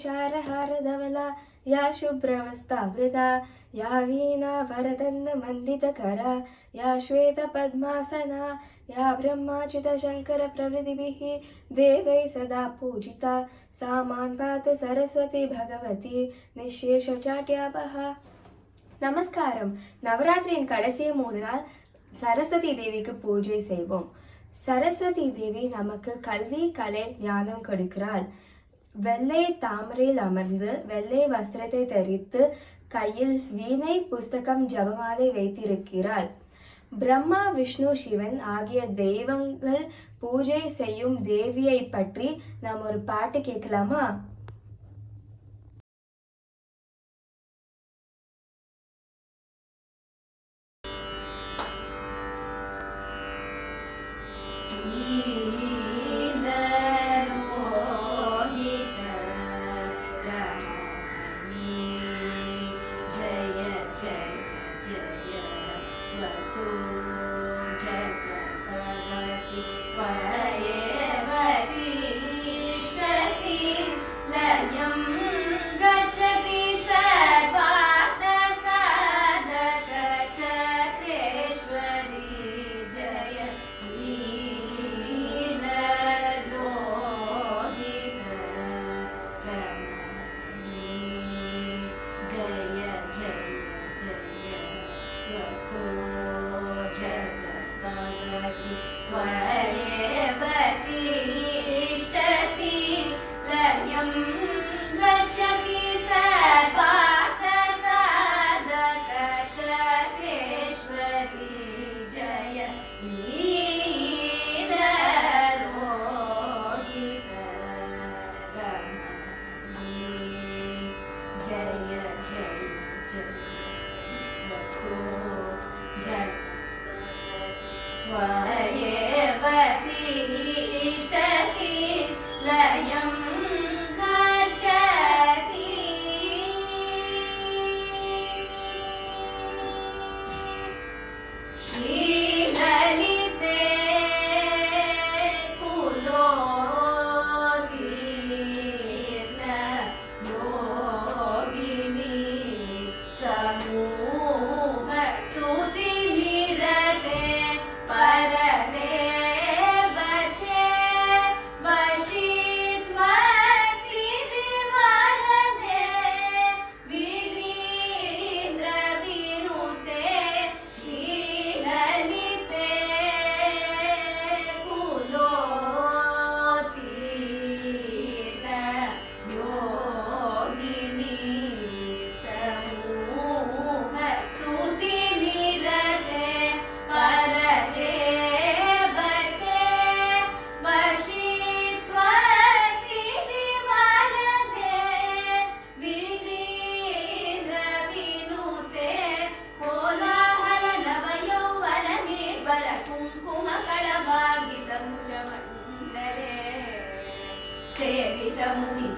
शारहारधवला या शुभ्रवस्तावृता या वीणावरदण्डमण्डितकरा या श्वेतपद्मासना या ब्रह्माच्युतशङ्करप्रभृतिभिः देवैः सदा पूजिता सा मां पातु सरस्वती भगवती निःशेषजाड्यापः. நமஸ்காரம். நவராத்திரியின் கடைசி 3 நாள் சரஸ்வதி தேவிக்கு பூஜை செய்வோம். சரஸ்வதி தேவி நமக்கு கல்வி, கலை, ஞானம் கொடுக்கிறாள். வெள்ளை தாமரையில் அமர்ந்து வெள்ளை வஸ்திரத்தை தரித்து கையில் வீணை, புஸ்தகம், ஜபமாலை வைத்திருக்கிறாள். பிரம்மா, விஷ்ணு, சிவன் ஆகிய தெய்வங்கள் பூஜை செய்யும் தேவியை பற்றி நாம் ஒரு பாட்டு கேட்கலாமா?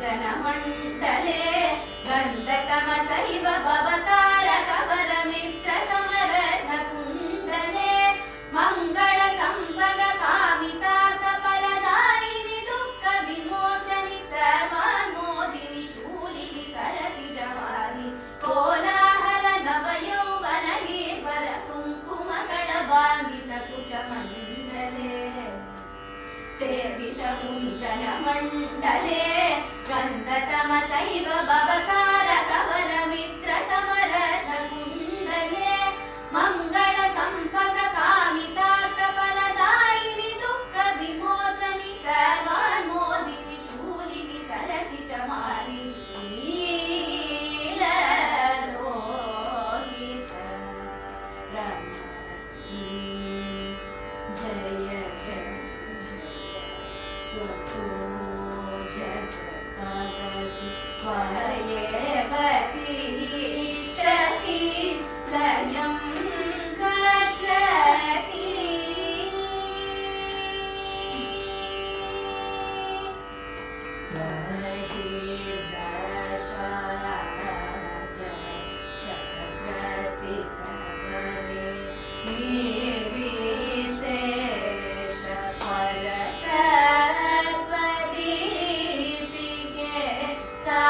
सेवितमुनिजनमण्डले गन्धतमसैव भवतारकवरमित्रसमरथकुण्डले मङ्गलसम्पदकामितार्थफलदायिनि दुःखविमोचनि सर्वान्मोदिनि शूलिनि सरसिजमानि नीललोहित रमणी जय जय जगत्पगति त्वयैवति इष्टति लयं गच्छति चक्रस्थितबले निर्विशेष परतत्वदीपिके सा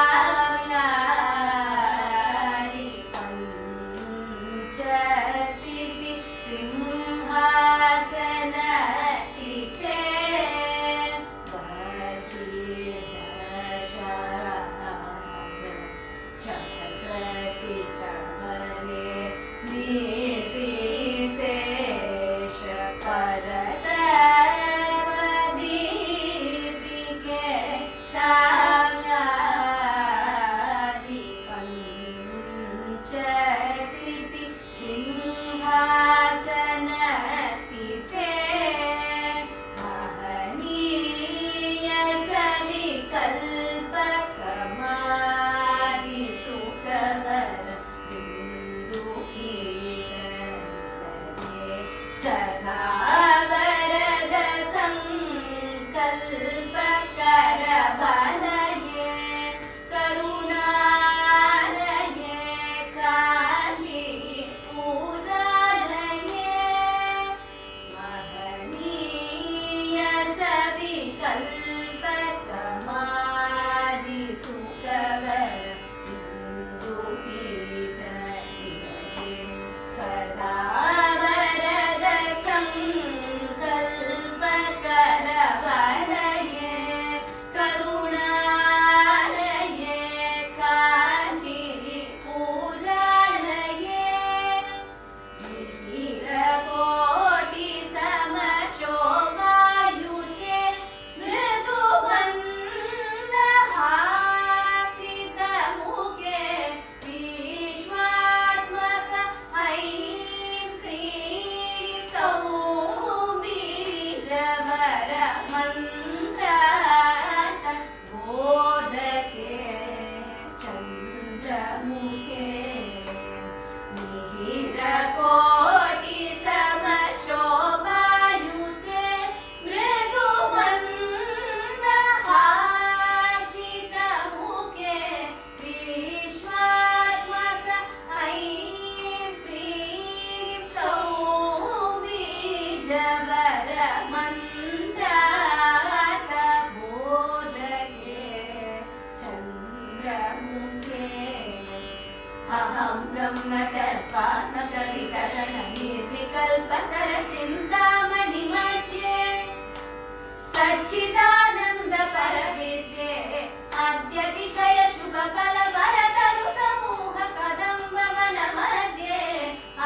समाधि सुखवर इंदुपीठ निलये सदा वरद संकल्प करवलये करुणालये काञ्चीपुरालये मिहिरकोटि समशोभायुते मृदुमन्दहासितमुखे विश्वात्मक ऐं क्लीं सौबीजवर मन्त्रार्थ बोधके चन्द्रमुखे मिहिरकोटि समशोभायुते मृदुमन्दहासितमुखे विश्वात्मक ऐं क्लीं सौबीजवर मन्त्रार्थ बोधके चन्द्रमुखे अहं ब्रह्मतत्त्वात्मकवितरण निर्विकल्पतर चिन्तामणिमध्ये सच्चिदानन्द परविद्ये अद्यतिशय शुभफलवरतरु समूह कदम्बवन मध्ये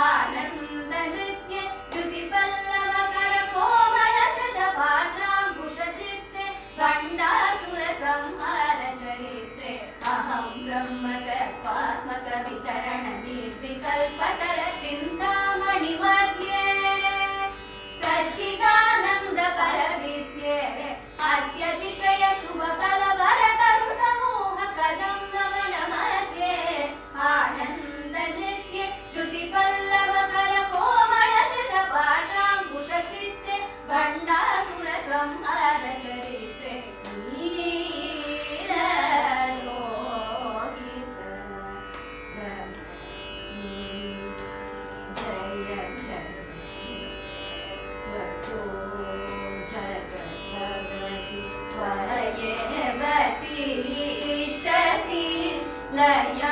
आनन्द नृत्य द्युतिपल्लव कर कोमलधृत पाशाङ्कुशचित्ते भण्डासुर संहार चरित्रे अहं ब्रह्मतत्त्वात्मकवितरण निर्विकल्पतर चिन्तामणिमध्ये सच्चिदानन्द परविद्ये अद्यतिशय शुभफलवरतरु समूह कदम्बवन मध्ये आनन्द नृत्य द्युतिपल्लव कर कोमलधृत पाशाङ्कुशचित्ते भण्डासुर संहार चरित्रे नीललोहित जय जय त्वतो जगद्भगवति त्वयेवति इष्टति लयम्